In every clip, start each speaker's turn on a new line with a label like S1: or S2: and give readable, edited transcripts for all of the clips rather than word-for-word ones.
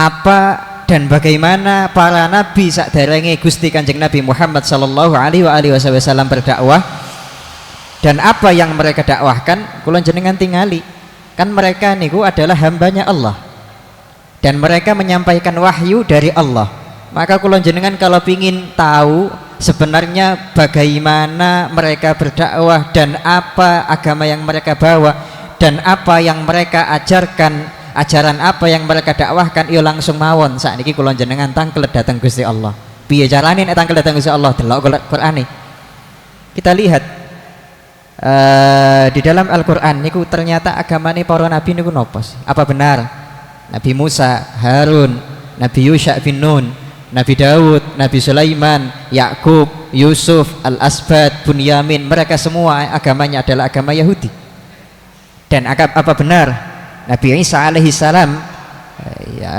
S1: apa dan bagaimana para nabi sakderenge Gusti Kanjeng Nabi Muhammad sallallahu alaihi wasallam berdakwah, dan apa yang mereka dakwahkan kula jenengan tingali. Kan mereka niku adalah hambanya Allah dan mereka menyampaikan wahyu dari Allah. Maka kula jenengan kalau pingin tahu sebenarnya bagaimana mereka berdakwah dan apa agama yang mereka bawa dan apa yang mereka ajarkan, ajaran apa yang mereka dakwahkan, yo langsung mawon sakniki kula jenengan tangkel dateng Gusti Allah. Piye carane nek tangkel dateng Gusti Allah? Delok Qur'ane. Kita lihat di dalam Al-Qur'an niku ternyata agamane para nabi niku napa sih? Apa benar Nabi Musa, Harun, Nabi Yusha bin Nun, Nabi Daud, Nabi Sulaiman, Yakub, Yusuf, Al-Asbad, Bunyamin, mereka semua agamanya adalah agama Yahudi? Dan apa benar Nabi Isa alaihi salam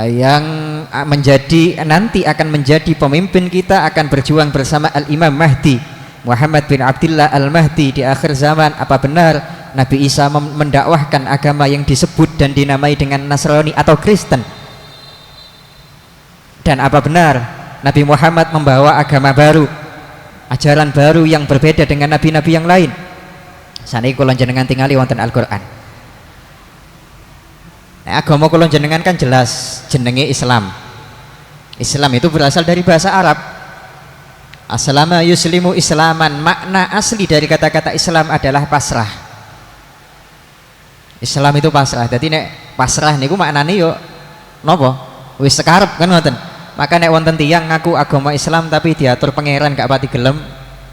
S1: yang nanti akan menjadi pemimpin kita, akan berjuang bersama Al-Imam Mahdi Muhammad bin Abdullah Al-Mahdi di akhir zaman? Apa benar Nabi Isa mendakwahkan agama yang disebut dan dinamai dengan Nasrani atau Kristen? Dan apa benar Nabi Muhammad membawa agama baru, ajaran baru yang berbeda dengan nabi-nabi yang lain? Saniki kula jenengan tingali wonten Al-Qur'an. Agama kula jenengan kan jelas jenenge Islam. Islam itu berasal dari bahasa Arab. Aslama yuslimu islaman, makna asli dari kata-kata Islam adalah pasrah. Islam itu pasrah. Jadi nek pasrah niku maknane yo napa? Wis sekarep kan ngoten. Maka nek wonten tiyang ngaku agama Islam tapi diatur pangeran gak pati gelem,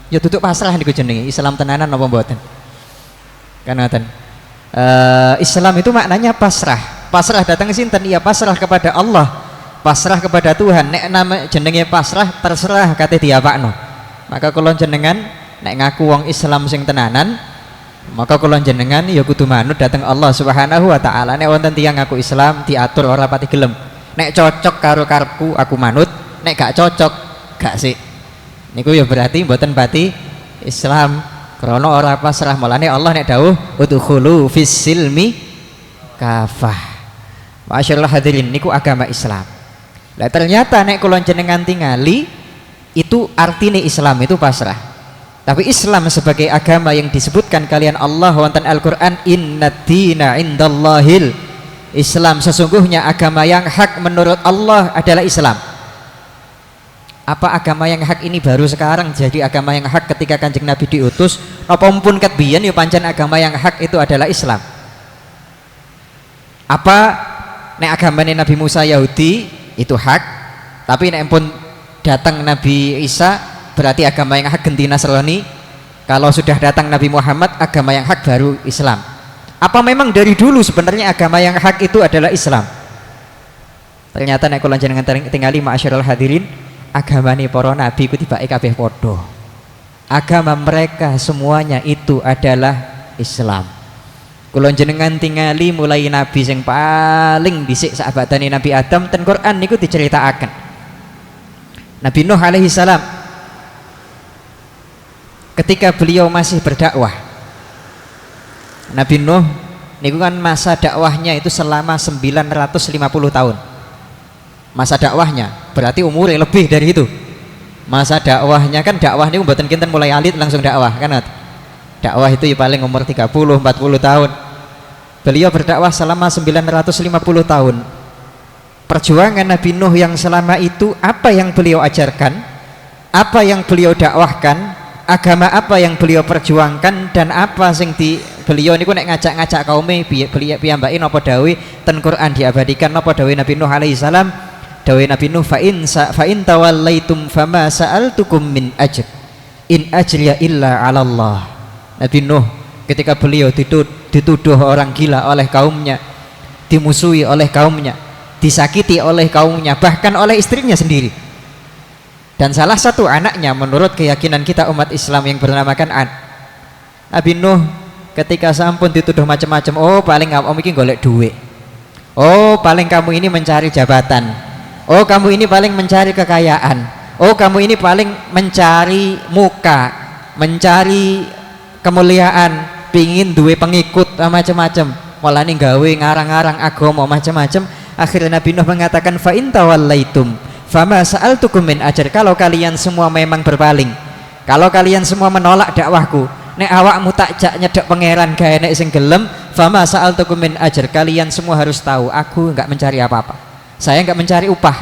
S1: ya duduk pasrah niku jenenge. Islam tenanan napa mboten? Kan ngoten. Islam itu maknanya pasrah. Pasrah datang sinten? Ya pasrah kepada Allah, pasrah kepada Tuhan. Nek nama jenenge pasrah terserah kate diapakno. Maka kula jenengan nek ngaku wong Islam sing tenanan, maka kula jenengan ya kudu manut dateng Allah Subhanahu wa taala. Nek wonten tiyang ngaku Islam diatur ora pati gelem. Nek cocok karo karepku aku manut, nek gak cocok gak sik. Niku ya berarti mboten pati Islam, krana ora pasrah. Mulane Allah nek dawuh udkhulu fis silmi kafah. Masyaallah hadirin, niku agama Islam. Lah ternyata nek kula jenengan tingali itu artine Islam itu pasrah. Tapi Islam sebagai agama yang disebutkan kalian Allah wonten Al-Qur'an, innad-dina indallahil Islam, sesungguhnya agama yang hak menurut Allah adalah Islam. Apa agama yang hak ini baru sekarang jadi agama yang hak ketika Kanjeng Nabi diutus? Napa mumpun ket biyen ya pancen agama yang hak itu adalah Islam. Apa nek agamane Nabi Musa Yahudi itu hak, tapi nek pun datang Nabi Isa berarti agama yang hak ganti Nasrani. Kalau sudah datang Nabi Muhammad, agama yang hak baru Islam. Apa memang dari dulu sebenarnya agama yang hak itu adalah Islam? Ternyata nek kula jenengan tingali ma'asyiral hadirin, agamane para nabi ku tibake kabeh padha. Agama mereka semuanya itu adalah Islam. Kula jenengan tingali mulai nabi sing paling dhisik sahabatane Nabi Adam ten Quran niku diceritakaken. Nabi Nuh alaihi salam ketika beliau masih berdakwah. Nabi Nuh niku kan masa dakwahnya itu selama 950 tahun. Masa dakwahnya berarti umurnya lebih dari itu. Masa dakwahnya kan dakwah niku mboten kinten mulai alit langsung dakwah kan. Dakwah itu ya paling umur 30 40 tahun. Beliau berdakwah selama 950 tahun. Perjuangan Nabi Nuh yang selama itu, apa yang beliau ajarkan, apa yang beliau dakwahkan, agama apa yang beliau perjuangkan, dan apa sing di beliau niku nek ngajak-ngajak kaume piyambake napa dawuh ten Quran diabadikan napa dawuh Nabi Nuh alaihi salam. Dawuh Nabi Nuh, fa in tawallaitum fama sa'altukum min ajr in ajriya illa 'ala Allah. Nabi Nuh ketika beliau dituduh orang gila oleh kaumnya, dimusuhi oleh kaumnya, disakiti oleh kaumnya, bahkan oleh istrinya sendiri, dan salah satu anaknya menurut keyakinan kita umat Islam yang bernama Kan'an. Nabi Nuh ketika sampun dituduh macam-macam, oh paling kamu iki golek duit, oh paling kamu ini mencari jabatan, oh kamu ini paling mencari kekayaan, oh kamu ini paling mencari muka, mencari kemuliaan, pingin duwe pengikut macam-macam, malah nih gawe ngarang-ngarang agama macam-macam. Akhirnya Nabi Nuh mengatakan fa in tawallaitum fama sa'altukum min ajr. Kalau kalian semua memang berpaling, kalau kalian semua menolak dakwahku, nek awakmu tak jak nyedek pangeran gawe nek sing gelem, fama sa'altukum min ajr. Kalian semua harus tahu aku enggak mencari apa-apa. Saya enggak mencari upah,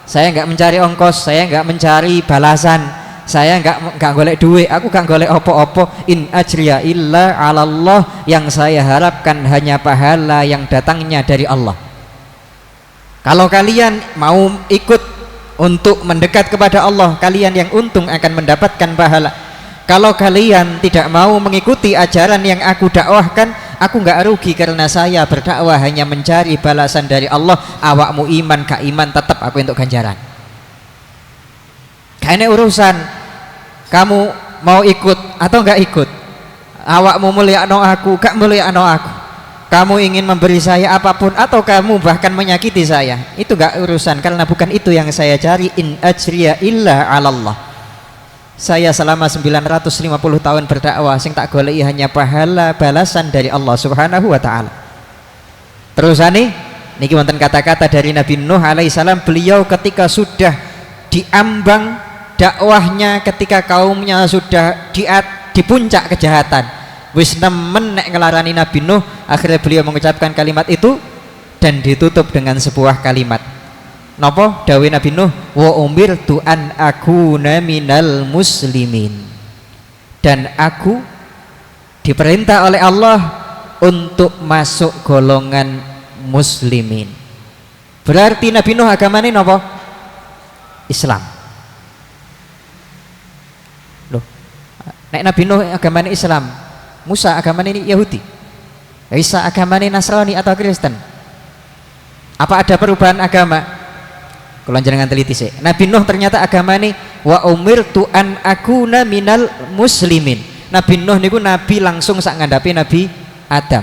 S1: saya enggak mencari ongkos, saya enggak mencari balasan, saya enggak golek duit, aku enggak golek opo-opo. In ajriya illa 'ala Allah. Yang saya harapkan hanya pahala yang datangnya dari Allah. Kalau kalian mau ikut untuk mendekat kepada Allah, kalian yang untung akan mendapatkan pahala. Kalau kalian tidak mau mengikuti ajaran yang aku dakwahkan, aku enggak rugi karena saya berdakwah hanya mencari balasan dari Allah. Awakmu iman gak iman tetap aku untuk ganjaran. Gak ada urusan kamu mau ikut atau enggak ikut. Awakmu mulyakno aku, gak mulyakno aku. Kamu ingin memberi saya apapun atau kamu bahkan menyakiti saya, itu gak urusan karena bukan itu yang saya cari. In ajriya illa 'ala Allah. Saya selama 950 tahun berdakwah sing tak goleki hanya pahala balasan dari Allah Subhanahu wa taala. Terusane niki wonten kata-kata dari Nabi Nuh alaihissalam. Beliau ketika sudah diambang dakwahnya, ketika kaumnya sudah di puncak kejahatan, wis nemen nek ngelarani Nabi Nuh, akhirnya beliau mengucapkan kalimat itu dan ditutup dengan sebuah kalimat. Napa dawuh Nabi Nuh? Wa umirtu an akuna minal muslimin. Dan aku diperintah oleh Allah untuk masuk golongan muslimin. Berarti Nabi Nuh agamane napa? Islam. Loh, nek Nabi Nuh agamane Islam, Musa agamanya ini Yahudi, Isa agamanya Nasrani atau Kristen. Apa ada perubahan agama? Kalau jangan teliti sih. Nabi Nuh ternyata agamanya wa umirtu an akuna minal muslimin. Nabi Nuh niku nabi langsung sak ngandhapi Nabi Adam.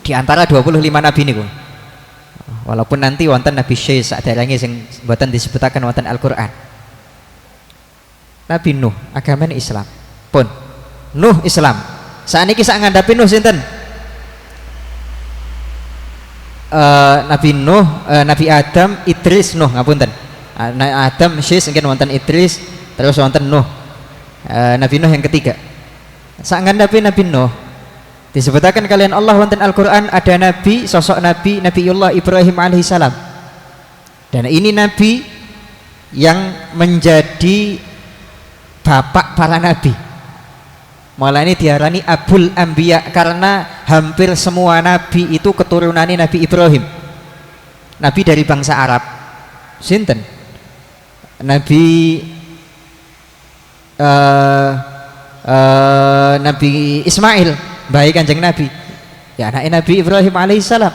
S1: Di antara 25 nabi niku. Walaupun nanti wonten Nabi Syekh saderenge sing mboten disebutaken wonten Al-Qur'an. Nabi Nuh agamanya Islam. Pun Nuh Islam. Saat ini kisah ngandhapi Nuh sinten? Nabi Nuh, Nabi Adam, Idris, Nuh ngapunten. Adam, Syekh mungkin wonten Idris, terus wonten Nuh. Nabi Nuh yang ketiga. Saat ngandhapi Nabi Nuh disebutaken kalian Allah wonten Al-Qur'an ada nabi, sosok nabi Nabiullah Ibrahim alaihissalam. Dan ini nabi yang menjadi bapak para nabi. Malah ini diarani Abul Anbiya karena hampir semua nabi itu keturunannya Nabi Ibrahim. Nabi dari bangsa Arab. Sinten? Nabi Nabi Ismail, baik Kanjeng Nabi. Ya anaknya Nabi Ibrahim alaihissalam.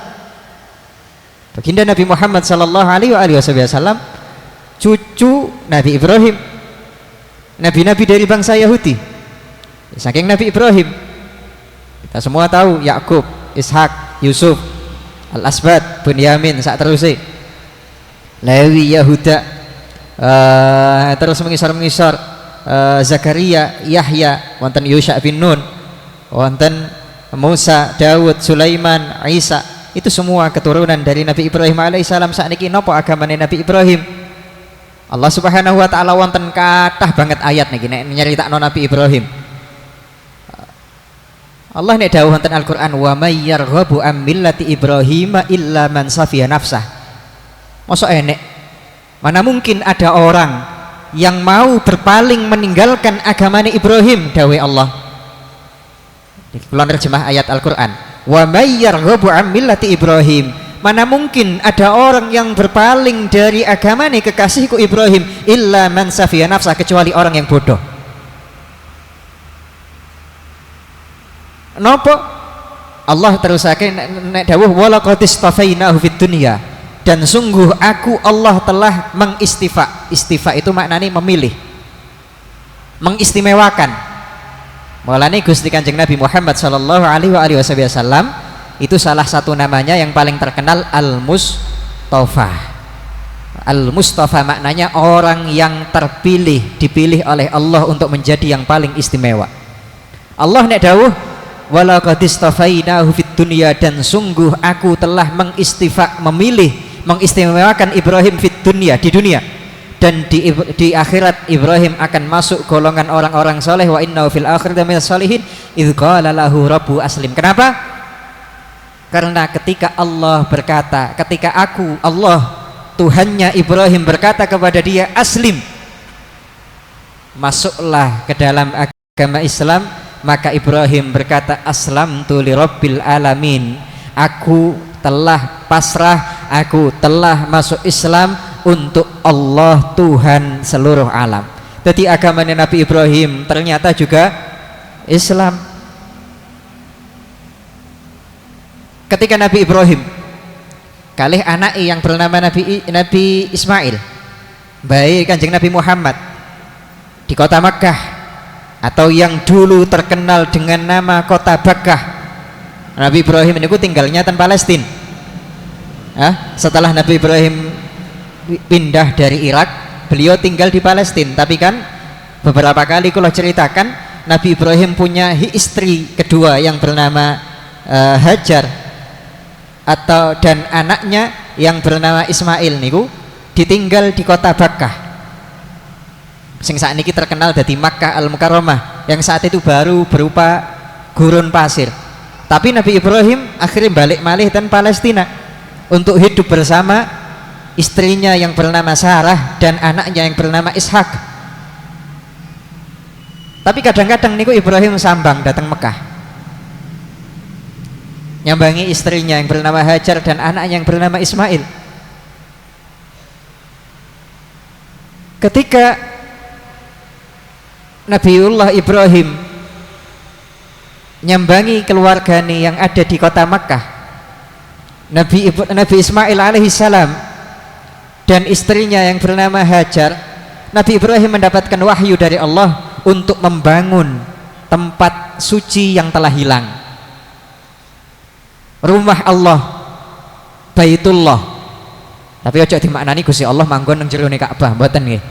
S1: Baginda Nabi Muhammad sallallahu alaihi wasallam cucu Nabi Ibrahim. Nabi-nabi dari bangsa Yahudi. Saking Nabi Ibrahim kita semua tahu Yakub, Ishak, Yusuf, Al-Asbad, Bunyamin, sak terusé Lewi, Yahuda, terus mengisor-mengisor, Zakaria, Yahya, wonten Yusha bin Nun, wonten Musa, Daud, Sulaiman, Isa. Itu semua keturunan dari Nabi Ibrahim alaihissalam. Sakniki napa agamane Nabi Ibrahim? Allah Subhanahu wa taala wonten kathah banget ayat niki nek nyeritakno Nabi Ibrahim. Allah nek dawuh wonten Al-Qur'an wa may yarghabu am millati Ibrahim illa man safiya nafsah. Mosok enek, mana mungkin ada orang yang mau berpaling meninggalkan agamanya Ibrahim, dawuh Allah. Kula nerjemah ayat Al-Qur'an. Wa may yarghabu am millati Ibrahim. Mana mungkin ada orang yang berpaling dari agamanya kekasihku Ibrahim illa man safiya nafsah, kecuali orang yang bodoh. Nopo Allah terusake nek dawuh walaqad istafainahu fid dunya, dan sungguh aku Allah telah mengistifa. Istifa itu maknanya memilih, mengistimewakan. Mulane Gusti Kanjeng Nabi Muhammad sallallahu alaihi wasallam itu salah satu namanya yang paling terkenal Al-Mustafa. Al-Mustafa maknanya orang yang terpilih, dipilih oleh Allah untuk menjadi yang paling istimewa. Allah nek dawuh walaqad istafainahu fid dunya, dan sungguh aku telah mengistimewakan Ibrahim fid dunya, di dunia, dan di akhirat Ibrahim akan masuk golongan orang-orang soleh. Wa innahu fil akhirati minas sholihin idz qala lahu rabbu aslim. Kenapa? Karena ketika Allah berkata, ketika Allah Tuhannya Ibrahim berkata kepada dia aslim, masuklah ke dalam agama Islam, maka Ibrahim berkata aslamtu lirabbil alamin, aku telah pasrah, aku telah masuk Islam untuk Allah Tuhan seluruh alam. Jadi agamanya Nabi Ibrahim ternyata juga Islam. Ketika Nabi Ibrahim kalih anak yang bernama Nabi Ismail, baik Kanjeng Nabi Muhammad di kota Makkah, atau yang dulu terkenal dengan nama kota Bakkah. Nabi Ibrahim ini tinggalnya di Palestina. Setelah Nabi Ibrahim pindah dari Irak, beliau tinggal di Palestina. Tapi kan beberapa kali kalau ceritakan, Nabi Ibrahim punya istri kedua yang bernama Hajar, dan anaknya yang bernama Ismail niku ditinggal di kota Bakkah, sing saat ini terkenal dari Makkah Al-Mukarramah, yang saat itu baru berupa gurun pasir. Tapi Nabi Ibrahim akhirnya balik malih dan Palestina untuk hidup bersama istrinya yang bernama Sarah dan anaknya yang bernama Ishak. Tapi kadang-kadang niku Ibrahim sambang datang Mekah, nyambangi istrinya yang bernama Hajar dan anaknya yang bernama Ismail. Ketika Nabiullah Ibrahim nyambangi keluarganya yang ada di kota Makkah, Nabi Ismail alaihissalam dan istrinya yang bernama Hajar, Nabi Ibrahim mendapatkan wahyu dari Allah untuk membangun tempat suci yang telah hilang, rumah Allah, Baitullah. Tapi ojo dimaknani Gusti Allah manggon nang jero Ka'bah, mboten nggih.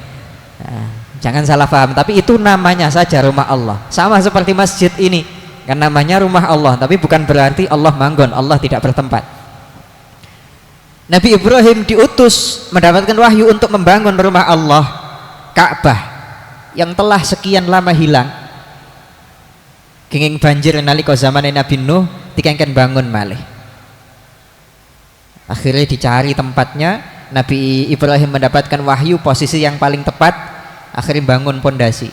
S1: Jangan salah paham, tapi itu namanya saja rumah Allah. Sama seperti masjid ini, kan namanya rumah Allah, tapi bukan berarti Allah manggon, Allah tidak bertempat. Nabi Ibrahim diutus mendapatkan wahyu untuk membangun rumah Allah, Ka'bah, yang telah sekian lama hilang. Kenging banjir nalika zaman Nabi Nuh dikengken bangun malih. Akhirnya dicari tempatnya, Nabi Ibrahim mendapatkan wahyu posisi yang paling tepat, akhirnya bangun pondasi.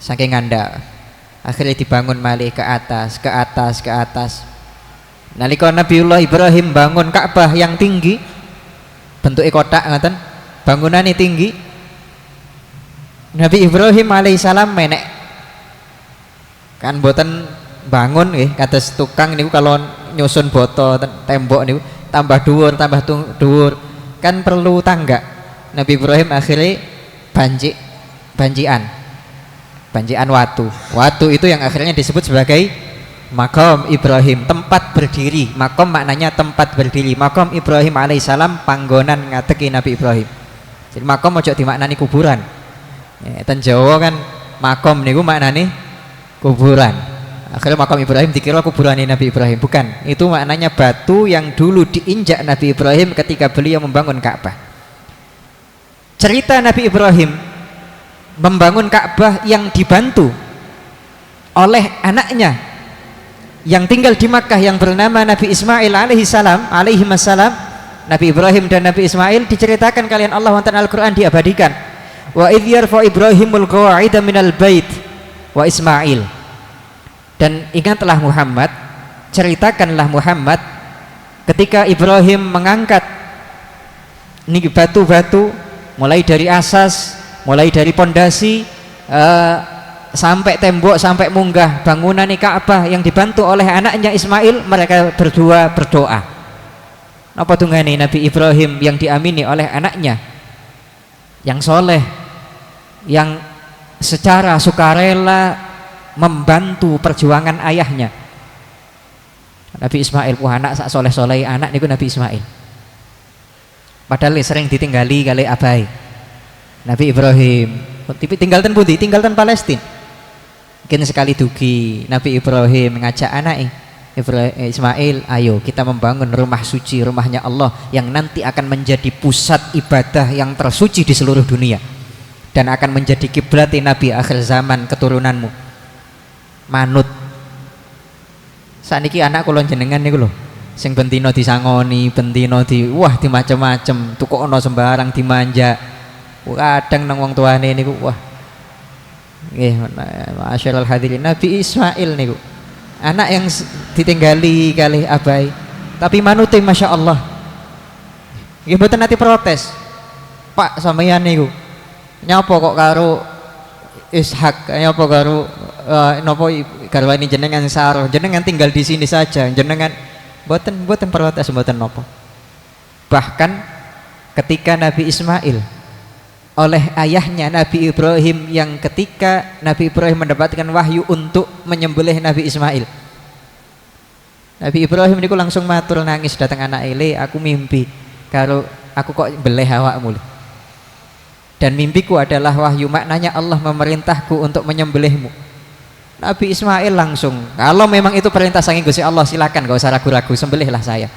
S1: Saking ngandal, akhirnya dibangun malih ke atas, ke atas, ke atas. Nalika Nabiullah Ibrahim bangun Ka'bah yang tinggi, bentuknya kotak ngaten, bangunannya tinggi. Nabi Ibrahim alaihissalam menek kan boten bangun nggih kados tukang niku kalau nyusun boto tembok niku tambah dhuwur kan perlu tangga. Nabi Ibrahim akhirnya banjian watu itu yang akhirnya disebut sebagai Maqam Ibrahim, tempat berdiri. Maqam maknanya tempat berdiri. Maqam Ibrahim alaihissalam panggonan ngadegi Nabi Ibrahim. Jadi maqam ojo dimaknani kuburan. Ten Jawa kan maqam niku maknane kuburan. Akhirnya makam Ibrahim dikira kuburan Nabi Ibrahim. Bukan, itu maknanya batu yang dulu diinjak Nabi Ibrahim ketika beliau membangun Ka'bah. Cerita Nabi Ibrahim membangun Ka'bah yang dibantu oleh anaknya yang tinggal di Makkah yang bernama Nabi Ismail alaihissalam. Nabi Ibrahim dan Nabi Ismail diceritakan kalian Allah wonten Al-Quran, diabadikan. Wa idh yarfa Ibrahimul qawa'ida minal bait wa Ismail. Dan ingatlah Muhammad, ceritakanlah Muhammad ketika Ibrahim mengangkat ini batu-batu mulai dari asas, mulai dari pondasi sampai tembok, sampai munggah bangunan Ka'bah yang dibantu oleh anaknya Ismail. Mereka berdua berdoa. Napa tungane Nabi Ibrahim yang diamini oleh anaknya yang soleh, yang secara sukarela membantu perjuangan ayahnya. Nabi Ismail anak sak soleh-soleh anak niku Nabi Ismail. Padahal sering ditinggali kali abai. Nabi Ibrahim tinggal ten pundi? Tinggal ten Palestina. Mungkin sekali dugi Nabi Ibrahim mengajak anak Ismail, ayo kita membangun rumah suci, rumahnya Allah yang nanti akan menjadi pusat ibadah yang tersuci di seluruh dunia dan akan menjadi kiblat Nabi akhir zaman keturunanmu. Manut. Saniki anak kula jenengan niku lho, sing bentino disangoni, bentino wah di macem-macem, tukono sembarang dimanja. Kadang nang wong tuane niku wah. Nggih, masyaallah hadirin, Nabi Ismail niku anak yang ditinggali kali abai, tapi manute masya Allah. Nggih mboten nate protes. Pak sampeyan niku nyapa kok karo Ishak, nyapa karo napa garwane jenengan Sarah, jenengan tinggal di sini saja, jenengan mboten protes, mboten napa. Bahkan ketika Nabi Ismail oleh ayahnya Nabi Ibrahim, yang ketika Nabi Ibrahim mendapatkan wahyu untuk menyembelih Nabi Ismail, Nabi Ibrahim niku langsung matur nangis datang anak ele, aku mimpi karo aku kok beleh awakmu, dan mimpiku adalah wahyu, maknanya Allah memerintahku untuk menyembelihmu. Nabi Ismail langsung, kalau memang itu perintah saking Gusti Allah silakan, gak usah ragu-ragu, sembelihlah saya.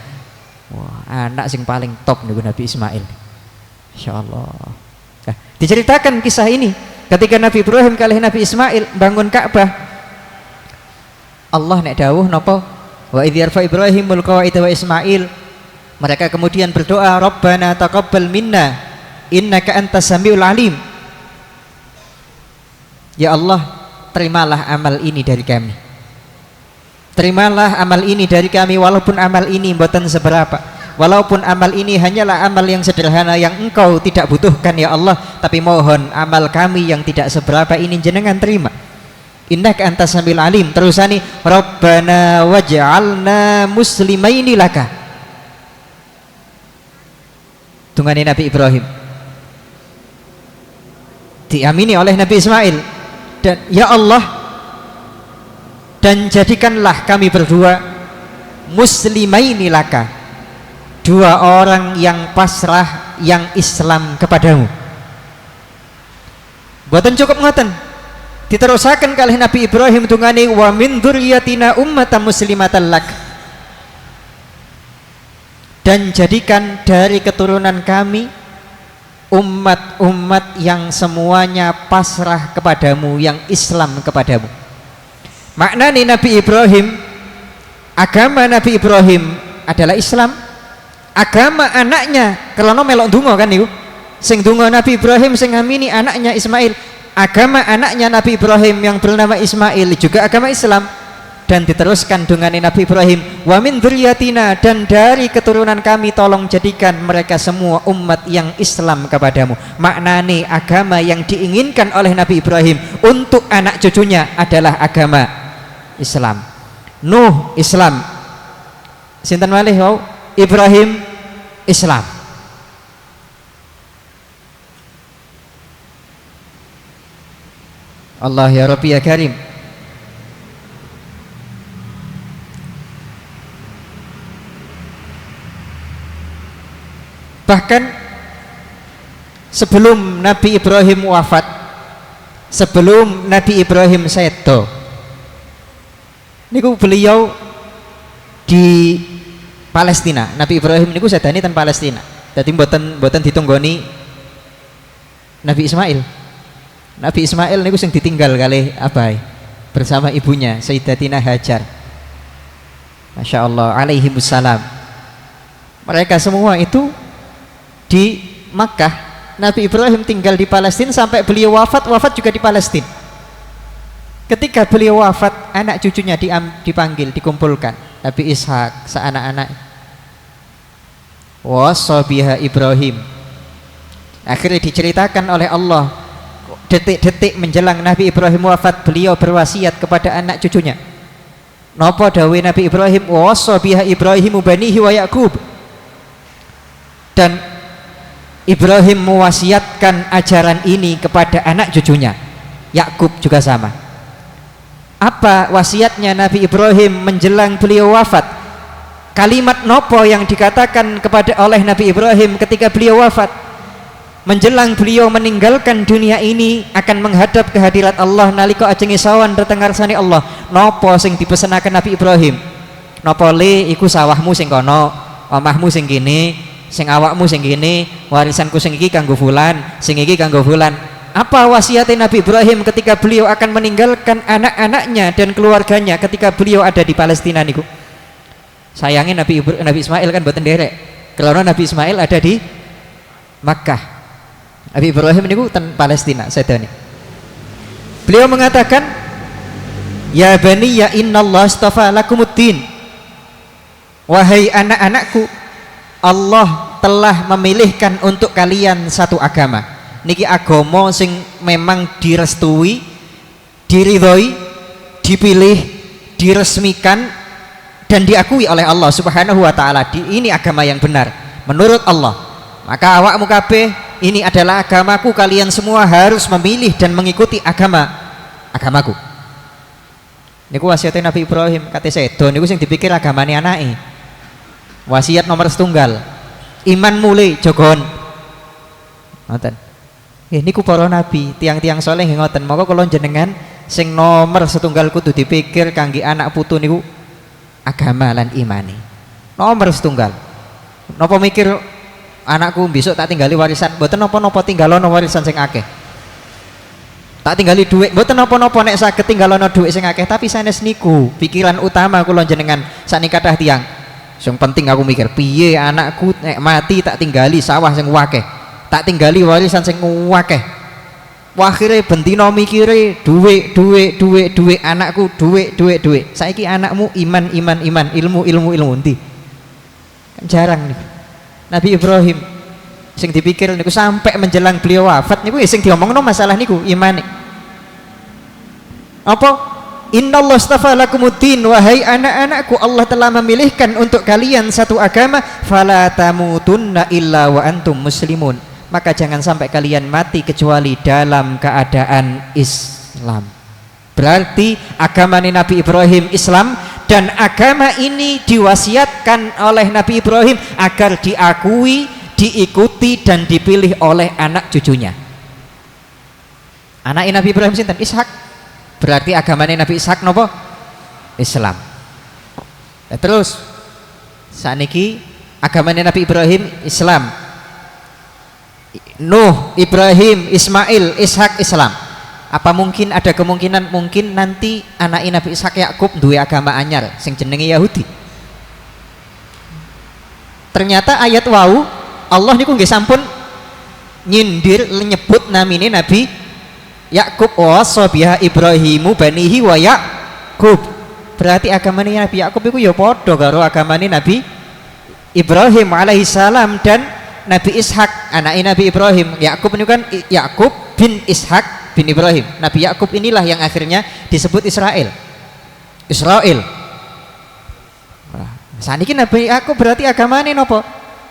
S1: Wah, anak sing paling top niku Nabi Ismail, insyaallah. Nah, diceritakan kisah ini ketika Nabi Ibrahim kali Nabi Ismail bangun Ka'bah, Allah nek dawuh napa, wa idz yarfa Ibrahimul qawaida wa Ismail, mereka kemudian berdoa, Rabbana taqabbal minna innaka antas samiul alim. Ya Allah, terimalah amal ini dari kami, terimalah amal ini dari kami, walaupun amal ini mboten seberapa, walaupun amal ini hanyalah amal yang sederhana yang engkau tidak butuhkan ya Allah, tapi mohon amal kami yang tidak seberapa ini jenengan terima. Innaka antas samiul alim. Terusani, Rabbana waj'alna muslimaini laka. Tungane Nabi Ibrahim diamini oleh Nabi Ismail, dan ya Allah, dan jadikanlah kami berdua muslimaini laka, dua orang yang pasrah, yang Islam kepadamu. Buatan cukup ngoten, diterusakan kalih Nabi Ibrahim tungane, wa min dzurriyyatina ummatan muslimatan lak, dan jadikan dari keturunan kami umat-umat yang semuanya pasrah kepadamu, yang Islam kepadamu. Maknanya Nabi Ibrahim, agama Nabi Ibrahim adalah Islam, agama anaknya kelana melok donga kan niku, sing donga Nabi Ibrahim sing ngamini anaknya Ismail, agama anaknya Nabi Ibrahim yang bernama Ismail juga agama Islam. Dan diteruskan dengan Nabi Ibrahim, wa min dzurriyyatina, dan dari keturunan kami tolong jadikan mereka semua umat yang Islam kepadamu. Maknane agama yang diinginkan oleh Nabi Ibrahim untuk anak cucunya adalah agama Islam. Nuh Islam, sinten malih wau, Ibrahim Islam. Allah ya Rabbi ya Karim. Bahkan sebelum Nabi Ibrahim wafat, sebelum Nabi Ibrahim sedo niku beliau di Palestina. Nabi Ibrahim niku sedane ten Palestina, jadi mboten ditunggoni Nabi Ismail. Nabi Ismail niku sing ditinggal kali abai bersama ibunya Sayyidatina Hajar, Masya Allah alaihimussalam. Mereka semua itu di Makkah, Nabi Ibrahim tinggal di Palestina sampai beliau wafat juga di Palestina. Ketika beliau wafat, anak cucunya dipanggil, dikumpulkan. Nabi Ishak seanak-anak, wasabiha Ibrahim. Akhirnya diceritakan oleh Allah, detik-detik menjelang Nabi Ibrahim wafat, beliau berwasiat kepada anak cucunya. Napa dawuh Nabi Ibrahim, wasabiha Ibrahimu banihi wa Yaqub. Dan Ibrahim mewasiatkan ajaran ini kepada anak cucunya, Yakub juga sama. Apa wasiatnya Nabi Ibrahim menjelang beliau wafat? Kalimat nopo yang dikatakan oleh Nabi Ibrahim ketika beliau wafat? menjelang beliau meninggalkan dunia ini akan menghadap ke hadirat Allah nalika ajeng sawan dateng ngarsane Allah. Napa sing dipesenaken Nabi Ibrahim? Napa le iku sawahmu sing kono, omahmu sing kene, sing awakmu sing kene, warisanku sing iki kanggo fulan, sing iki kanggo fulan. Apa wasiatnya Nabi Ibrahim ketika beliau akan meninggalkan anak-anaknya dan keluarganya ketika beliau ada di Palestina niku? Sayangnya Nabi Ismail kan mboten nderek. Karena Nabi Ismail ada di Makkah. Nabi Ibrahim niku ten Palestina sedane. Beliau mengatakan, "Ya bani ya innallaha astafa lakumuddin." Wahai anak-anakku, Allah telah memilihkan untuk kalian satu agama. Niki agama sing memang direstui, diridhoi, dipilih, diresmikan dan diakui oleh Allah Subhanahu wa taala. Ini agama yang benar menurut Allah. Maka awakmu kabeh, ini adalah agamaku, kalian semua harus memilih dan mengikuti agamaku. Niku wasiatnya Nabi Ibrahim, kate sedo niku sing dipikir agamane anake. Wasiat nomor setunggal, iman mulai jogon. Ngoten. Niku para nabi, tiang-tiang soleh ngoten. Maka kula jenengan sing nomor setunggal kudu dipikir kangge anak putu niku agama lan imane. Nomor setunggal. Napa mikir anakku besok tak tinggali warisan, mboten napa-napa tinggalono warisan sing akeh. Tak tinggali dhuwit, mboten napa-napa nek saged tinggalono dhuwit sing akeh, tapi sanes niku pikiran utama kula jenengan sakniki kathah tiyang. Sing penting aku mikir piye anakku nek mati tak tinggali sawah sing akeh, tak tinggali warisan sing akeh. Akhire bentino mikire dhuwit anakku dhuwit. Saiki anakmu iman, ilmu endi? Kan jarang nih. Nabi Ibrahim sing dipikir niku sampai menjelang beliau wafat niku sing diomongno masalah niku imane. Apa? Innallaha astafa lakumuddin, wahai anak-anakku, Allah telah memilihkan untuk kalian satu agama, fala tamutunna illa wa antum muslimun. Maka jangan sampai kalian mati kecuali dalam keadaan Islam. Berarti agama Nabi Ibrahim Islam, dan agama ini diwasiatkan oleh Nabi Ibrahim agar diakui, diikuti dan dipilih oleh anak cucunya. Anak Nabi Ibrahim sinten? Ishak. Berarti agama Nabi Ishak nopo? Islam. Terus saniki agama Nabi Ibrahim Islam. Nuh, Ibrahim, Ismail, Ishak Islam. Apa mungkin ada kemungkinan mungkin nanti anak Nabi Ishak Yakub duwe agama anyar sing jenenge Yahudi? Ternyata ayat wau Allah niku nggih sampun nyindir nyebut namine Nabi Yakub, wasabiha Ibrahimu banihi wa Yakub. Berarti agamane Nabi Yakub iku ya padha karo agamane Nabi Ibrahim alaihissalam dan Nabi Ishak anak Nabi Ibrahim. Yakub ini kan Yakub bin Ishak bin Ibrahim. Nabi Yakub inilah yang akhirnya disebut Israel. Saniki Nabi Yakub berarti agamane napa?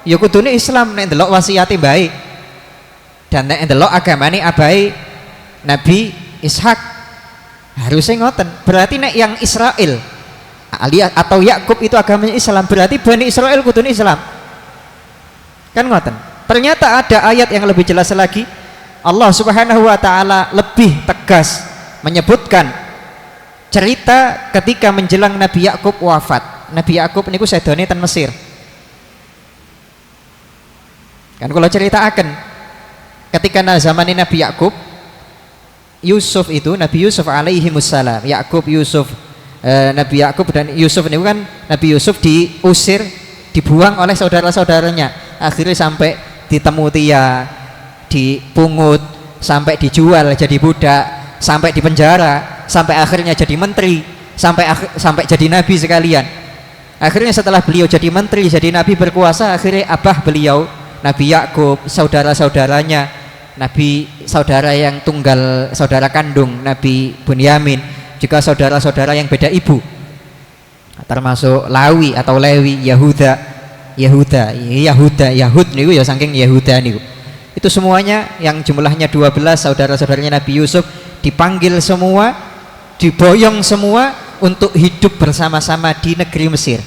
S1: Ya kudune Islam nek ndelok wasiate baik. Dan nek ndelok agamane abai Nabi Ishak harusnya ngoten. Berarti nek yang Israel alias atau Yakub itu agamanya Islam, berarti Bani Israel kudune Islam. Kan ngoten. Ternyata ada ayat yang lebih jelas lagi. Allah Subhanahu wa taala lebih tegas menyebutkan cerita ketika menjelang Nabi Yakub wafat. Nabi Yakub niku sedone ten Mesir. Kan kalau ceritakan ketika zaman Nabi Yakub, Yusuf itu Nabi Yusuf alaihi wassalam, Yakub Yusuf, Nabi Yakub dan Yusuf ini kan Nabi Yusuf diusir, dibuang oleh saudara-saudaranya, akhirnya sampai ditemu dia, dipungut, sampai dijual jadi budak, sampai dipenjara, sampai akhirnya jadi menteri, sampai jadi nabi sekalian. Akhirnya setelah beliau jadi menteri, jadi nabi berkuasa, akhirnya abah beliau Nabi Yakub, saudara-saudaranya, Nabi saudara yang tunggal, saudara kandung Nabi Bunyamin, juga saudara-saudara yang beda ibu, termasuk Lawi atau Lewi, Yahud niku ya saking Yahuda niku. Itu semuanya yang jumlahnya 12 saudara-saudaranya Nabi Yusuf dipanggil semua, diboyong semua untuk hidup bersama-sama di negeri Mesir.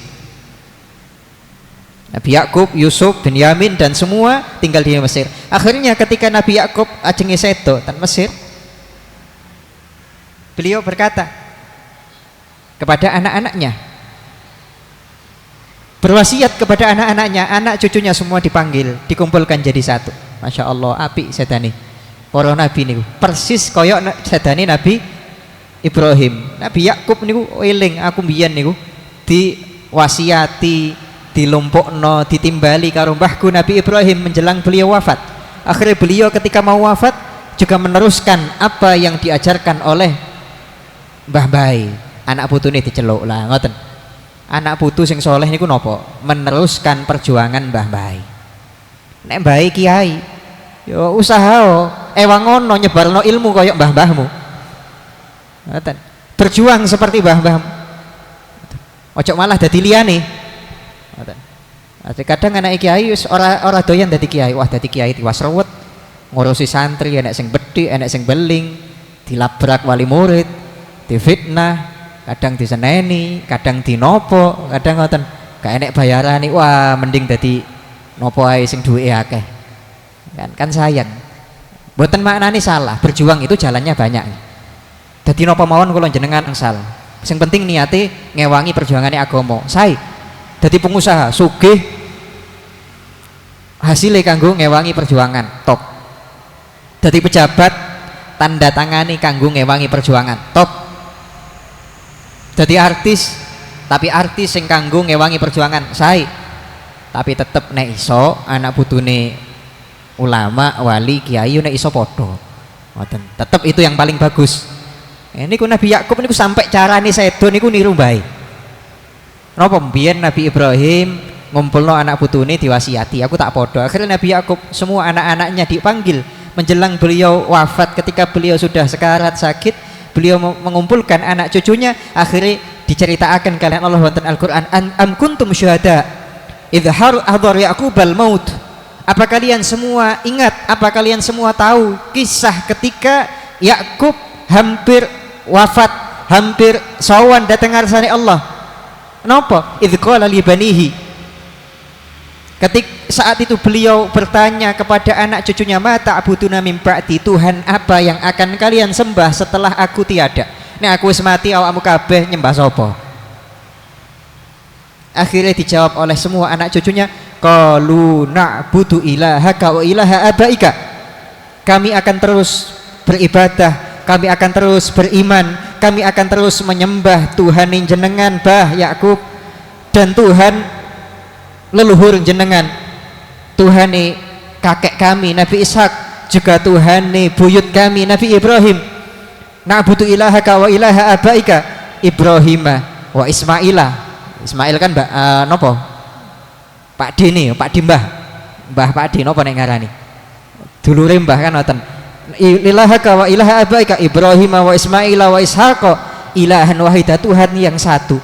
S1: Nabi Yakub, Yusuf, Benyamin dan semua tinggal di Mesir. Akhirnya ketika Nabi Yakub ajenge sedo tan Mesir, beliau berkata kepada anak-anaknya, berwasiat kepada anak-anaknya, anak cucunya semua dipanggil, dikumpulkan jadi satu. Masya Allah, api sedani para nabi niku persis koyok sedani Nabi Ibrahim. Nabi Yakub niku eling aku mbiyen niku diwasiati, dilumpukno, ditimbali karo mbahku Nabi Ibrahim menjelang beliau wafat. Akhirnya beliau ketika mau wafat juga meneruskan apa yang diajarkan oleh Mbah Bayi. Anak putune diceluk lah ngoten. Anak putu sing soleh niku nopo? Meneruskan perjuangan Mbah Bayi. Nek Bayi kiai, yo usaha ewangono nyebarno ilmu koyok mbah-mbahmu. Ngoten. Berjuang seperti mbah-mbahmu. Ojo malah dadi liyane. Kadang anak kiai ora doyan dadi kiai. Wah dadi kiai tiwas ruwet, ngurusi santri, enek sing bedhik, enek sing beling, dilabrak wali murid, difitnah, kadang diseneni, kadang dinopo, kadang ngoten gak enek bayaran. Wah mending dadi nopo ae sing duwe akeh. Kan sayang. Mboten maknane salah, berjuang itu jalannya banyak. Dadi nopo mawon kula jenengan angsal. Sing penting niate ngewangi perjuangane agama. Sae dadi pengusaha sugih hasilnya kanggo ngewangi perjuangan top. Dadi pejabat tanda tangani kanggo ngewangi perjuangan top. Dadi artis tapi artis sing kanggo ngewangi perjuangan sae. Tapi tetep nek iso anak putune ulama wali kiai nek iso padha. Ngoten. Tetep itu yang paling bagus. Niku Nabi Yakub niku sampai carane sedo niku niru bae. Napa mbiyen Nabi Ibrahim ngumpulno anak putune diwasiati, aku tak podo. Akhirnya Nabi Yakub semua anak-anaknya dipanggil menjelang beliau wafat, ketika beliau sudah sekarat sakit, beliau mengumpulkan anak cucunya. Akhirnya diceritakan kalian Allah wonten Al-Qur'an, am kuntum syuhada idh hadar Yaqubal maut. Apa kalian semua ingat, apa kalian semua tahu kisah ketika Yakub hampir wafat, hampir sawan datang ngarsane Allah. Napa? Idh qala li banihi. Saat itu beliau bertanya kepada anak cucunya, ma ta'buduna min ba'di, Tuhan apa yang akan kalian sembah setelah aku tiada? Nek aku wis mati awakmu kabeh nyembah sapa? Akhirnya dijawab oleh semua anak cucunya, qalu na'budu ilahaka wa ilaha abaika. Kami akan terus beribadah, kami akan terus beriman, kami akan terus menyembah Tuhan jenengan Bah Yakub dan Tuhan leluhur jenengan, Tuhan kakek kami Nabi Ishak, juga Tuhan buyut kami Nabi Ibrahim. Na'budu ilahaka wa ilaha abaika Ibrahima wa Ismaila. Ismail kan nopo? Pak D nih, Pak D Mbah Pak D nopo nek ngarani? Dulure Mbah kan ngoten. Ilahaka wa ilaha abaika Ibrahim wa Ismaila wa Ishaqa ilahan wahida, Tuhan yang satu,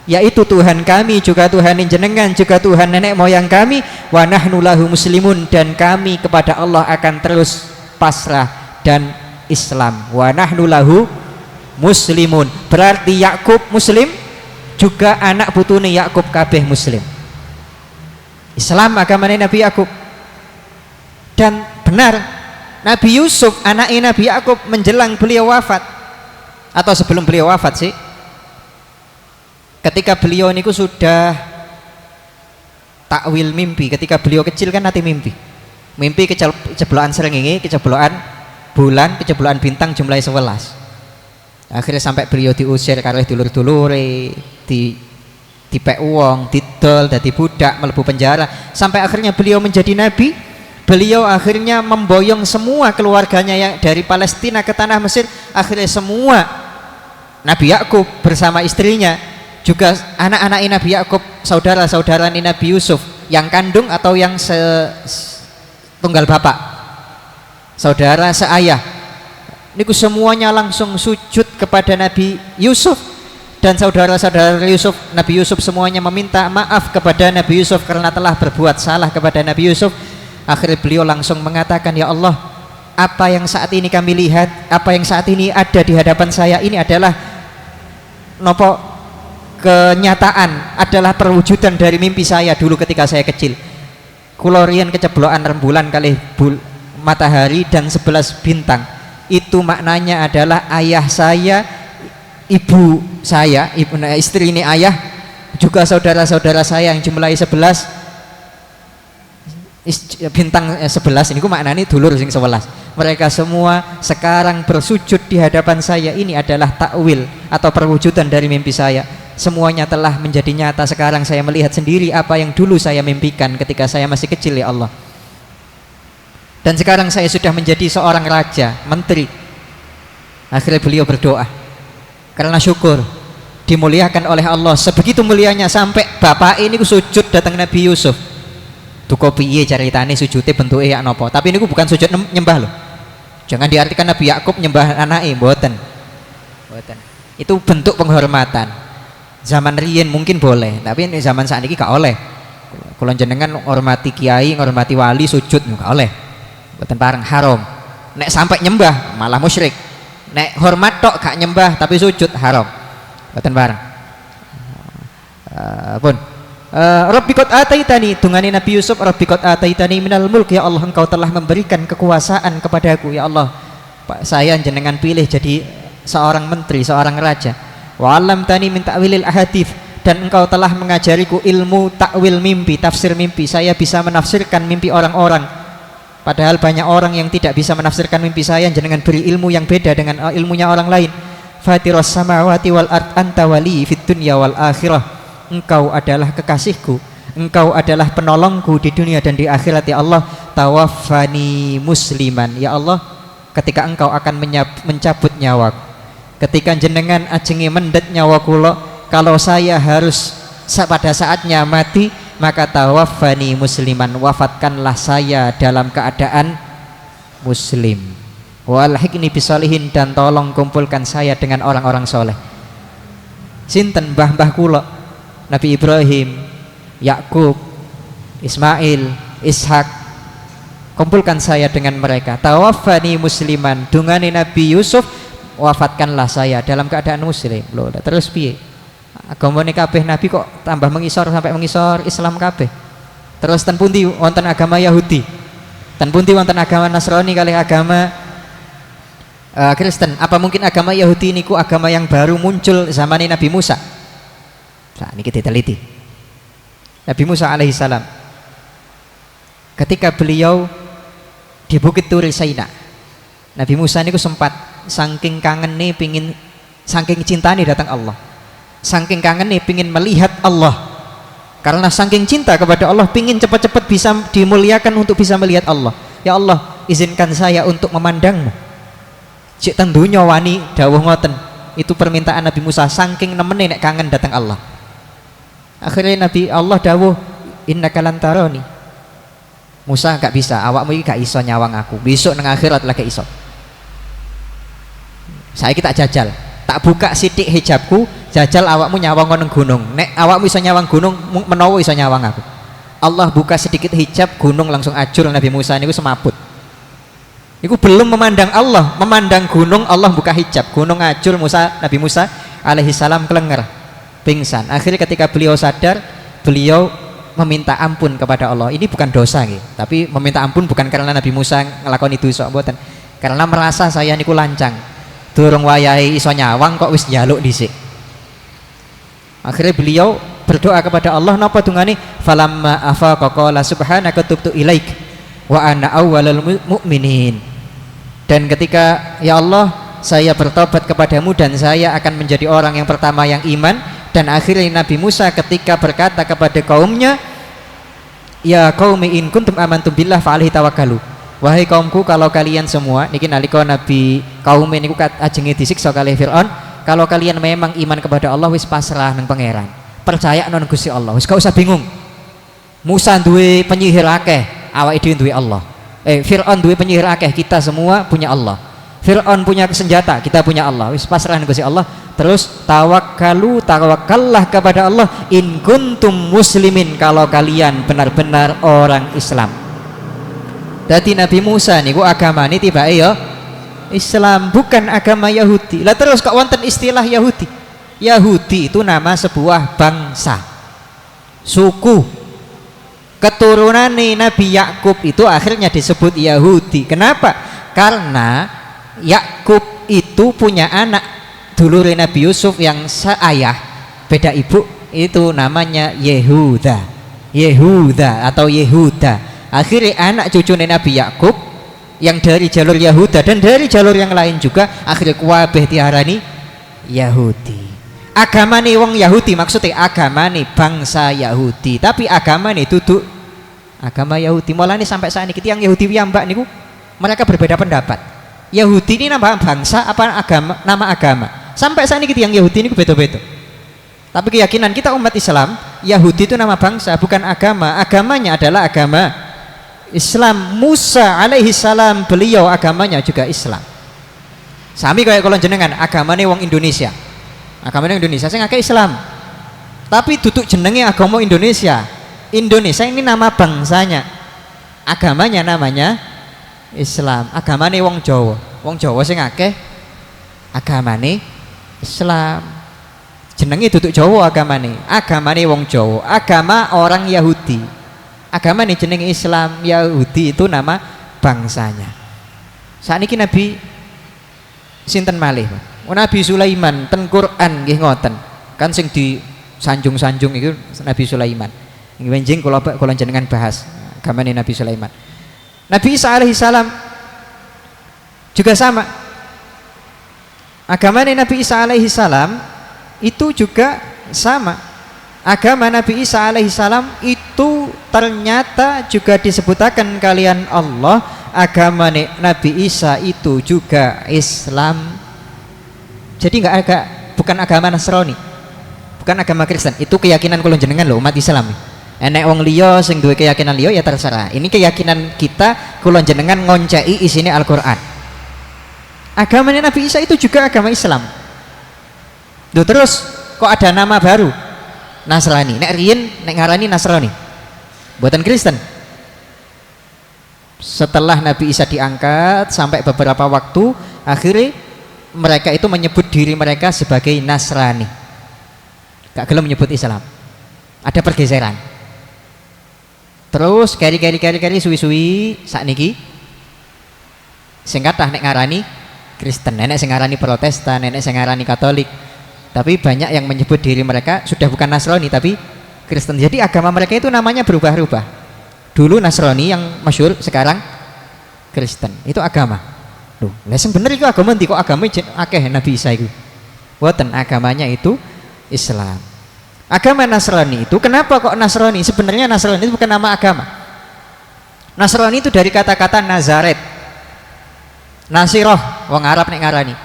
S1: yaitu Tuhan kami juga Tuhan jenengan juga Tuhan nenek moyang kami, wa nahnu lahu muslimun, dan kami kepada Allah akan terus pasrah dan Islam. Wa nahnu lahu muslimun berarti Yakub muslim, juga anak putune Yakub kabeh muslim. Islam agamanya Nabi Yakub. Dan benar Nabi Yusuf anaknya Nabi Yakub menjelang beliau wafat, atau sebelum beliau wafat sih, ketika beliau niku sudah takwil mimpi, ketika beliau kecil kan nanti mimpi keceblokan srengenge, keceblokan bulan, keceblokan bintang jumlahnya 11. Akhirnya sampai beliau diusir karo dulur-dulure, dipek uang, didol, dadi budak, mlebu penjara, sampai akhirnya beliau menjadi nabi. Beliau akhirnya memboyong semua keluarganya yang dari Palestina ke tanah Mesir. Akhirnya semua Nabi Yakub bersama istrinya, juga anak-anak Nabi Yakub, saudara-saudara Nabi Yusuf yang kandung atau yang tunggal bapak, saudara seayah, niku semuanya langsung sujud kepada Nabi Yusuf. Dan saudara-saudara Yusuf, Nabi Yusuf semuanya meminta maaf kepada Nabi Yusuf karena telah berbuat salah kepada Nabi Yusuf. Akhirnya beliau langsung mengatakan, ya Allah, apa yang saat ini kami lihat, apa yang saat ini ada di hadapan saya, ini adalah nopo kenyataan adalah perwujudan dari mimpi saya dulu ketika saya kecil. Kula riyen keceblokan rembulan kalih matahari dan 11 bintang. Itu maknanya adalah ayah saya, ibu saya, istri ini ayah, juga saudara-saudara saya yang jumlahnya 11 bintang 11 ini ku maknanya dulur sing 11. Mereka semua sekarang bersujud di hadapan saya. Ini adalah takwil atau perwujudan dari mimpi saya. Semuanya telah menjadi nyata. Sekarang saya melihat sendiri apa yang dulu saya mimpikan ketika saya masih kecil, ya Allah. Dan sekarang saya sudah menjadi seorang raja, menteri. Akhirnya beliau berdoa karena syukur dimuliakan oleh Allah sebegitu mulianya sampai bapak ini sujud datang Nabi Yusuf. Duko piye caritane sujudnya bentuknya ya nopo. Tapi ini bukan sujud nyembah loh. Jangan diartikan Nabi Yakub nyembah anaknya, mboten. Itu bentuk penghormatan. Zaman riyen mungkin boleh, tapi zaman saat ini gak oleh. Kalau jenengan hormati kiai, hormati wali, sujud gak oleh. Mboten pareng, haram. Nek sampai nyembah malah musyrik. Nek hormat tok gak nyembah tapi sujud haram. Mboten pareng. Pun Rabbi qad ataitani, dungane Nabi Yusuf, Rabbi qad ataitani minal mulk, ya Allah engkau telah memberikan kekuasaan kepadaku, ya Allah saya jenengan pilih jadi seorang menteri, seorang raja. Wa 'allamtani min ta'wilil ahadits, dan engkau telah mengajariku ilmu takwil mimpi, tafsir mimpi. Saya bisa menafsirkan mimpi orang-orang, padahal banyak orang yang tidak bisa menafsirkan mimpi saya. Jenengan beri ilmu yang beda dengan ilmunya orang lain. Fatiras samawati wal ard anta wali fid dunya wal akhirah, engkau adalah kekasihku, engkau adalah penolongku di dunia dan di akhirat, ya Allah. Tawaffani musliman, ya Allah ketika engkau akan mencabut nyawaku, ketika jenengan ajengi mendet nyawa kula, kalau saya harus pada saatnya mati, maka tawaffani musliman, wafatkanlah saya dalam keadaan muslim. Walhiqni bisolihin, dan tolong kumpulkan saya dengan orang-orang soleh. Sinten mbah-mbah kula, Nabi Ibrahim, Yakub, Ismail, Ishak, kumpulkan saya dengan mereka. Tawaffani musliman, dungane Nabi Yusuf, wafatkanlah saya dalam keadaan muslim. Loh, terus piye? Agamane kabeh nabi kok tambah mengisor sampai mengisor Islam kabeh. Terus ten pundi wonten agama Yahudi? Ten pundi wonten agama Nasrani kali agama Kristen? Apa mungkin agama Yahudi niku agama yang baru muncul zaman Nabi Musa? Nah, ini kita teliti. Nabi Musa alaihissalam ketika beliau di Bukit Turi Saina, Nabi Musa ini sempat saking kangen nih pingin, saking cinta nih datang Allah, saking kangen nih pingin melihat Allah, karena saking cinta kepada Allah pingin cepat-cepat bisa dimuliakan untuk bisa melihat Allah. Ya Allah, izinkan saya untuk memandangmu. Cik tentunya wani dawuh ngoten. Itu permintaan Nabi Musa, saking nemene nek kangen datang Allah. Akhirnya Nabi Allah dawuh, innaka lan tarani. Musa gak bisa, awakmu iki gak iso nyawang aku. Besok nang akhirat lagi iso. Saya kita jajal, tak buka sidik hijabku, jajal awakmu nyawang nang gunung. Nek awakmu iso nyawang gunung, menawa iso nyawang aku. Allah buka sedikit hijab, gunung langsung ajur. Nabi Musa niku semaput. Iku belum memandang Allah, memandang gunung, Allah buka hijab, gunung ajur, Nabi Musa alaihissalam kelenger, pingsan. Akhirnya ketika beliau sadar, beliau meminta ampun kepada Allah. Ini bukan dosa gitu, tapi meminta ampun bukan karena Nabi Musa ngelakoni dosa, mboten. Karena merasa saya niku lancang, durung wayahe iso nyawang kok wis njaluk dhisik. Akhirnya beliau berdoa kepada Allah, napa dungane? Falamma afaqa qala subhanaka tubtu ilaik wa ana awwalul mu'minin. Dan ketika, ya Allah, saya bertobat kepadamu dan saya akan menjadi orang yang pertama yang iman. Dan akhirnya Nabi Musa ketika berkata kepada kaumnya, ya qaumi in kuntum amantum billah fa alaihi tawakkalu. Wahai kaumku, kalau kalian semua niki nalika Nabi kaum niku ajenge disiksa kalih Firaun, kalau kalian memang iman kepada Allah, wis pasrah nang pangeran, percaya nang Gusti Allah, wis gak usah bingung. Musa duwe penyihir akeh, awake dhewe duwe Allah. Fir'aun duwe penyihir akeh, kita semua punya Allah. Fir'aun punya senjata, kita punya Allah. Wis pasrah nang Gusti Allah. Terus tawakkallah kepada Allah in kuntum muslimin, kalau kalian benar-benar orang Islam. Dadi Nabi Musa niku agamane tibake ya Islam, bukan agama Yahudi. Lah terus kok wonten istilah Yahudi? Yahudi itu nama sebuah bangsa, suku. Keturunan Nabi Yakub itu akhirnya disebut Yahudi. Kenapa? Karena Yakub itu punya anak dulur Nabi Yusuf yang seayah beda ibu, itu namanya Yehuda. Yehuda atau Yehuda. Akhirnya anak cucu Nabi Yakub yang dari jalur Yahuda dan dari jalur yang lain juga akhirnya kuwabeh diarani Yahudi. Agama nih wong Yahudi, maksudnya agama nih bangsa Yahudi, tapi agama nih duduk agama Yahudi. Mulane sampai saat ini yang Yahudi piyambak niku mereka berbeda pendapat. Yahudi ini nama bangsa apa agama, nama agama. Sampai saat ini yang Yahudi ini beda-beda. Tapi keyakinan kita umat Islam, Yahudi itu nama bangsa bukan agama. Agamanya adalah agama Islam. Musa alaihi salam beliau agamanya juga Islam. Sami kayak kalau jenengan agamanya wong Indonesia. Agamanya Indonesia saya ngake Islam. Tapi duduk jenenge agama Indonesia. Indonesia ini nama bangsanya. Agamanya namanya Islam. Agamanya wong Jawa. Wong Jawa sing ngake agamane Islam. Jenenge duduk Jawa agamane. Agamane wong Jawa. Agama orang Yahudi. Agama nih jenenge Islam. Yahudi itu nama bangsanya. Saat ini Nabi sinten malih Nabi Sulaiman ten Quran nggih ngoten kan sing di sanjung-sanjung itu Nabi Sulaiman nggih wenjing kula jenengan bahas agamane Nabi Sulaiman. Nabi Isa alaihi salam juga sama, agamane Nabi Isa alaihi salam itu juga sama. Agama Nabi Isa alaihi salam itu ternyata juga disebutakan kalian Allah, agama Nabi Isa itu juga Islam. Jadi bukan agama Nasrani, bukan agama Kristen. Itu keyakinan kula jenengan loh umat Islam. Enek wong liya sing duwe keyakinan liya ya terserah. Ini keyakinan kita kula jenengan ngonceki isine Al-Qur'an. Agama Nabi Isa itu juga agama Islam. Duh, terus kok ada nama baru Nasrani. Nek riyen nek ngarani Nasrani. Buatan Kristen. Setelah Nabi Isa diangkat sampai beberapa waktu, akhirnya mereka itu menyebut diri mereka sebagai Nasrani. Gak gelem menyebut Islam. Ada pergeseran. Terus kari suwi-suwi sakniki sing kathah nek ngarani Kristen, nenek sing ngarani Protestan, nenek sing ngarani Katolik. Tapi banyak yang menyebut diri mereka sudah bukan Nasrani tapi Kristen. Jadi agama mereka itu namanya berubah-ubah. Dulu Nasrani yang masyhur, sekarang Kristen. Itu agama. Loh, leseng bener itu agama nanti kok agama akeh Nabi Isa itu. Boten, agamanya itu Islam. Agama Nasrani itu kenapa kok Nasrani? Sebenarnya Nasrani itu bukan nama agama. Nasrani itu dari kata-kata Nazaret. Nasiroh, wong Arab nek ngarani.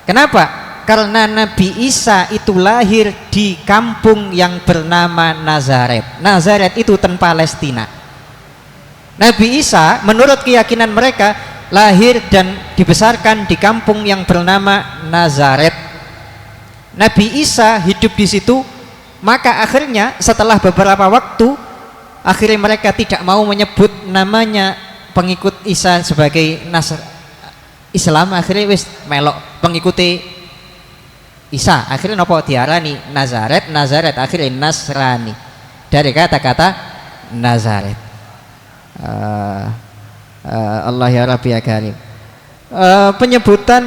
S1: Kenapa? Karena Nabi Isa itu lahir di kampung yang bernama Nazaret. Nazaret itu ten Palestina. Nabi Isa menurut keyakinan mereka lahir dan dibesarkan di kampung yang bernama Nazaret. Nabi Isa hidup di situ, maka akhirnya setelah beberapa waktu akhirnya mereka tidak mau menyebut namanya pengikut Isa sebagai Islam, akhirnya wis melok pengikuti Isa, akhirnya nopo diarani Nazaret, Nazaret akhirnya Nasrani dari kata-kata Nazaret. Allah ya Rabbi ya Karim. Penyebutan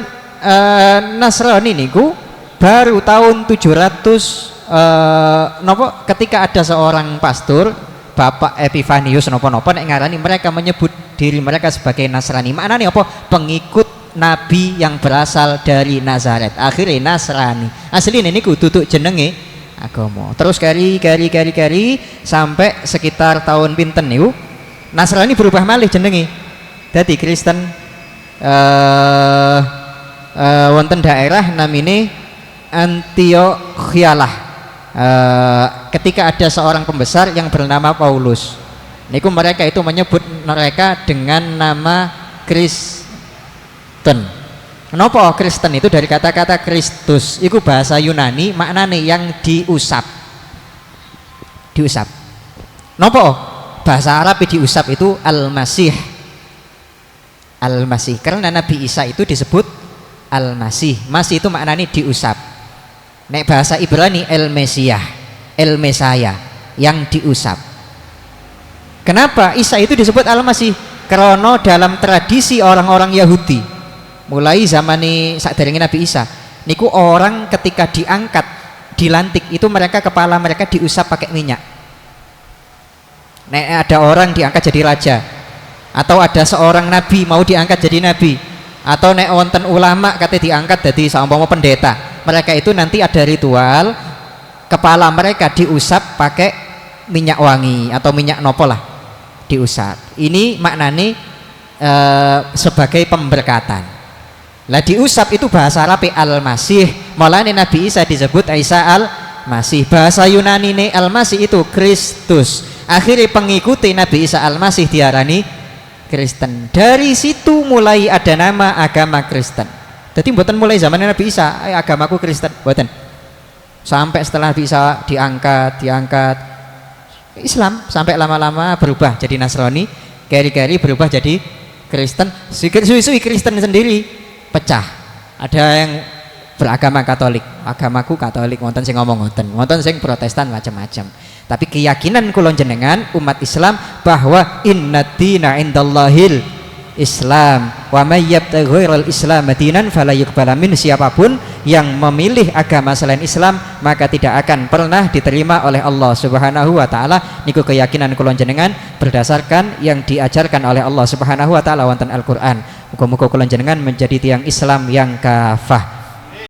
S1: Nasrani niku baru tahun 700 nopo ketika ada seorang pastor Bapak Epifanius nopo-nopo nek ngarani mereka menyebut diri mereka sebagai Nasrani. Maknanya apa? Pengikut Nabi yang berasal dari Nazaret. Akhirnya Nasrani. Asli ini niku tutuk jenenge agama. Terus kari sampai sekitar tahun pinten niku Nasrani berubah malih jenenge. Dadi Kristen wonten daerah namine Antiochialah. Ketika ada seorang pembesar yang bernama Paulus, niku mereka itu menyebut mereka dengan nama Kristen. Kenapa Kristen? Itu dari kata-kata Kristus, itu bahasa Yunani, maknanya yang diusap. Diusap. Nopo? Bahasa Arab diusap itu Al-Masih. Al-Masih. Karena Nabi Isa itu disebut Al-Masih. Masih itu maknanya diusap. Nek bahasa Ibrani El Mesiyah, El Mesaya, yang diusap. Kenapa Isa itu disebut Al-Masih? Karena dalam tradisi orang-orang Yahudi, mulai zaman sakderenge Nabi Isa, niku orang ketika diangkat, dilantik itu mereka kepala mereka diusap pakai minyak. Nek ada orang diangkat jadi raja, atau ada seorang nabi mau diangkat jadi nabi, atau nek wonten ulama kate diangkat jadi saumpama pendeta, mereka itu nanti ada ritual kepala mereka diusap pakai minyak wangi atau minyak nopo lah, diusap. Ini maknanya sebagai pemberkatan. Lah diusap itu bahasa Arab Al-Masih, malahnya Nabi Isa disebut Isa Al-Masih. Bahasa Yunani ne Al-Masih itu Kristus. Akhirnya pengikuti Nabi Isa Al-Masih diarani Kristen. Dari situ mulai ada nama agama Kristen. Jadi buatan mulai zaman Nabi Isa agamaku Kristen, buatan. Sampai setelah Nabi Isa diangkat Islam, sampai lama-lama berubah jadi Nasrani, keri-keri berubah jadi Kristen. Suwi-suwi Kristen sendiri pecah. Ada yang beragama Katolik, agamaku Katolik, wonten sing ngomong wonten sing Protestan macam-macam. Tapi keyakinan kula jenengan umat Islam bahwa innad-dina indallahil Islam wa may yabtaghi ghairal Islam dinan fala yuqbala min. Siapapun yang memilih agama selain Islam maka tidak akan pernah diterima oleh Allah Subhanahu wa taala. Niku keyakinan kula jenengan berdasarkan yang diajarkan oleh Allah Subhanahu wa taala wonten Al-Qur'an. Muga-muga kula jenengan menjadi tiang Islam yang kafah.